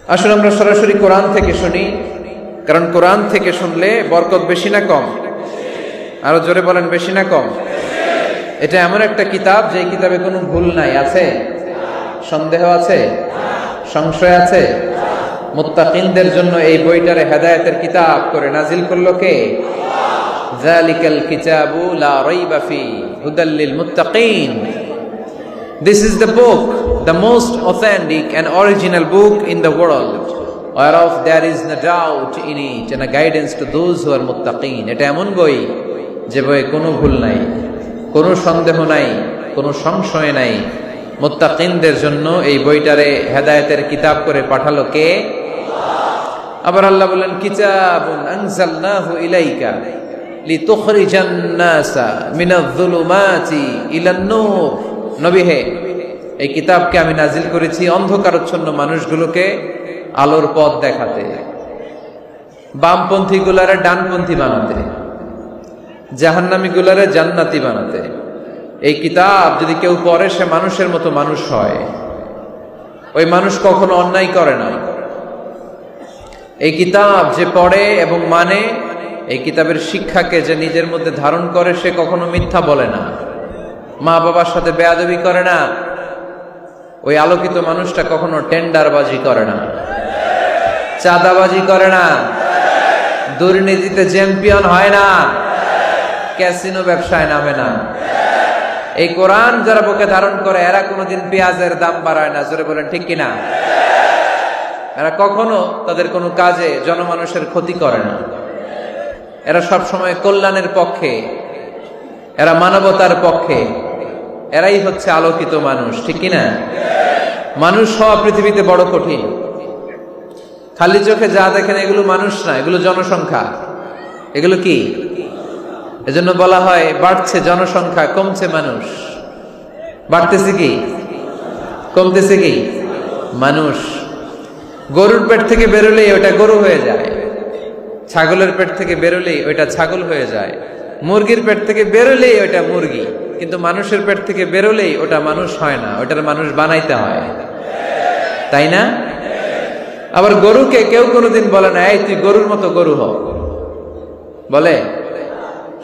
আসলে আমরা সরাসরি কোরআন থেকে শুনি, কারণ কোরআন থেকে শুনলে বরকত বেশি না কম? আরো জোরে বলেন, বেশি না কম? এটা এমন একটা কিতাব যে কিতাবে কোনো ভুল নাই। আছে? সন্দেহ আছে? সংশয় আছে? মুত্তাকিনদের জন্য এই বইটারে হেদায়েতের কিতাব করে নাজিল করলো কে? যালিকাল কিতাবু লা রাইবা ফি হুদাল লিল মুত্তাকিন। This is the book, the most authentic and original book in the world, whereof there is no doubt in it and a guidance to those who are muttaqin. এটা এমন বই যে বইয়ে কোনো ভুল নাই, কোনো সন্দেহ নাই, কোনো সংশয় নাই। মুত্তাকিনদের জন্য এই বইটারে হেদায়েতের কিতাব করে পাঠালো কে? আবার আল্লাহ বলেন, কিতাবুন আনজালনাহু ইলাইকা লিতুখরিজান নাসা মিনাজ যুলুমাতি ইলান নূর। নবী হে, এই কিতাবকে আমি নাজিল করেছি অন্ধকারাচ্ছন্ন মানুষগুলোকে আলোর পথ দেখাতে, বামপন্থী গুলারে ডানপন্থী বানাতে, জাহান্নামী গুলারে জান্নাতি বানাতে। এই কিতাব যদি কেউ পড়ে সে মানুষের মতো মানুষ হয়। ওই মানুষ কখনো অন্যায় করে না। এই কিতাব যে পড়ে এবং মানে, এই কিতাবের শিক্ষাকে যে নিজের মধ্যে ধারণ করে, সে কখনো মিথ্যা বলে না, মা বাবার সাথে বেয়াদবি করে না। ওই আলোকিত মানুষটা কখনো টেন্ডারবাজি করে না, চাঁদাবাজি করে না, দুর্নীতিতে চ্যাম্পিয়ন হয় না, ক্যাসিনো ব্যবসায় নামে না। এই কোরআন যারা বুকে ধারণ করে এরা কোনোদিন পেঁয়াজের দাম বাড়ায় না। জোরে বলেন ঠিক কিনা? এরা কখনো তাদের কোনো কাজে জনমানুষের ক্ষতি করে না। এরা সব সময় কল্যাণের পক্ষে, এরা মানবতার পক্ষে। এরাই হচ্ছে আলোকিত মানুষ, ঠিক কিনা? মানুষ হওয়া পৃথিবীতে বড় কঠিন। খালি চোখে যা দেখেন এগুলো মানুষ না, এগুলো জনসংখ্যা। এগুলো কি? এজন্য বলা হয় বাড়ছে জনসংখ্যা, কমছে মানুষ। বাড়তেছে কি, কমতেছে কি? মানুষ। গরুর পেট থেকে বেরোলেই ওটা গরু হয়ে যায়, ছাগলের পেট থেকে বেরোলেই ওইটা ছাগল হয়ে যায়, মুরগির পেট থেকে বেরোলেই ওটা মুরগি। কিন্তু মানুষের পেট থেকে বেরোলেই ওটা মানুষ হয় না, ওটার মানুষ বানাইতে হয়, তাই না? আবার গরুকে কেউ কোনোদিন বলে না, এই তুই গরুর মতো গরু হ। বলে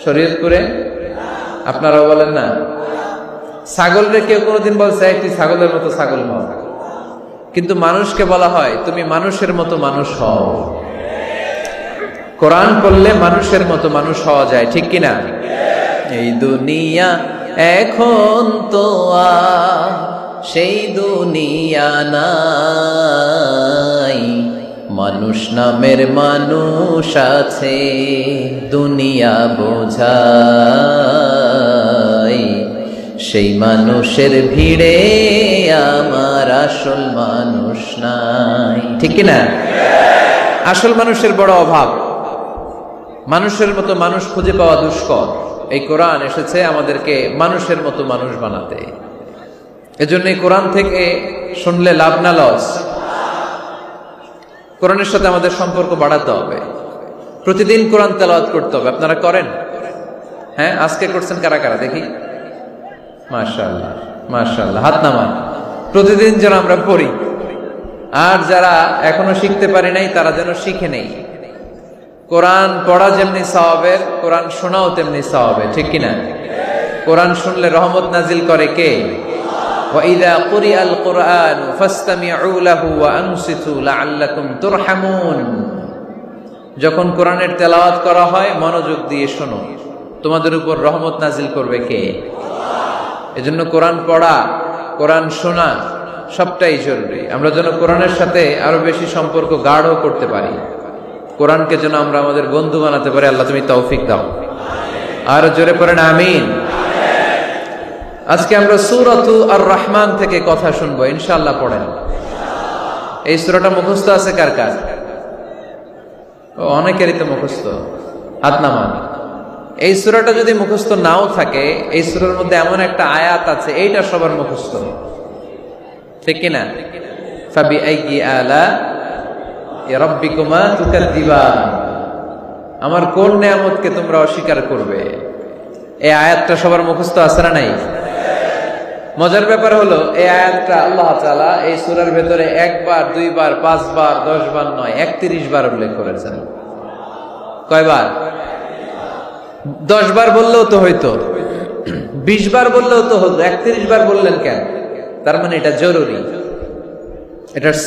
শরীয়তপুরে? আপনারাও বলেন না? ছাগলরে কেউ কোনোদিন বলছে, এই তুই ছাগলের মতো ছাগল হ। কিন্তু মানুষকে বলা হয়, তুমি মানুষের মতো মানুষ হও। কোরআন পড়লে মানুষের মতো মানুষ হওয়া যায়, ঠিক কিনা? এই দুনিয়া এখন তো আর সেই দুনিয়া নাই, মানুষ নামের মানুষ আছে দুনিয়া বোঝাই, সেই মানুষের ভিড়ে আমার আসল মানুষ নাই, ঠিক কিনা? আসল মানুষের বড় অভাব। মানুষের মতো মানুষ খুঁজে পাওয়া দুষ্কর। এই কোরআন এসেছে আমাদেরকে মানুষের মতো মানুষ বানাতে। এজন্য এই কোরআন থেকে শুনলে লাভ না লস? কোরআনের সাথে আমাদের সম্পর্ক বাড়াতে হবে। প্রতিদিন কোরআন তেলাওয়াত করতে হবে। আপনারা করেন? হ্যাঁ, আজকে করছেন কারা কারা দেখি? মাশাআল্লাহ, মাশাআল্লাহ, হাত নামান। প্রতিদিন যেন আমরা পড়ি। আর যারা এখনো শিখতে পারি নাই তারা যেন শিখে নেই। কোরআন পড়া যেমনি সওয়াবের, কোরআন শোনাও তেমনি সওয়াবের, ঠিক কিনা? কোরআন শুনলে রহমত নাজিল করে কে? وَإِذَا قُرِئَ الْقُرْآنُ فَاسْتَمِعُوا لَهُ وَأَنصِتُوا لَعَلَّكُمْ تُرْحَمُونَ। যখন কোরআনের তেলাওয়াত করা হয় মনোযোগ দিয়ে শোনো, তোমাদের উপর রহমত নাজিল করবে কে? এজন্য কোরআন পড়া, কোরআন শোনা সবটাই জরুরি। আমরা যেন কোরআনের সাথে আরো বেশি সম্পর্ক গাঢ় করতে পারি, কোরআনকে যেন আমরা আমাদের বন্ধু বানাতে পারি। আল্লাহ তুমি তৌফিক দাও। আর জোরে পড়েন আমিন। আজকে আমরা সূরাতু আর রহমান থেকে কথা শুনবো ইনশাআল্লাহ। পড়েন। এই সূরাটা মুখস্থ আছে কার কার? অনেকেরই তো মুখস্থ, হাত নামান। এই সূরাটা যদি মুখস্থ নাও থাকে, এই সূরার মধ্যে এমন একটা আয়াত আছে এইটা সবার মুখস্থ, ঠিক কিনা? ফাবিআইয়ি আলা রাব্বিকুমা তুকাদ্দিবান। আমার কোন নিয়ামতকে তোমরা অস্বীকার করবে? এই আয়াতটা সবার মুখস্থ আছে না নাই? মজার ব্যাপার হলো এই আয়াতটা আল্লাহ তাআলা এই সূরার ভেতরে একবার, দুইবার, 5 বার, 10 বার নয়, 31 বার উল্লেখ করেছেন। কয়বার? 10 বার বললেও তো হইতো, 20 বার বললেও তো হতো, 31 বার বললেন কেন? তার মানে এটা জরুরি, এটার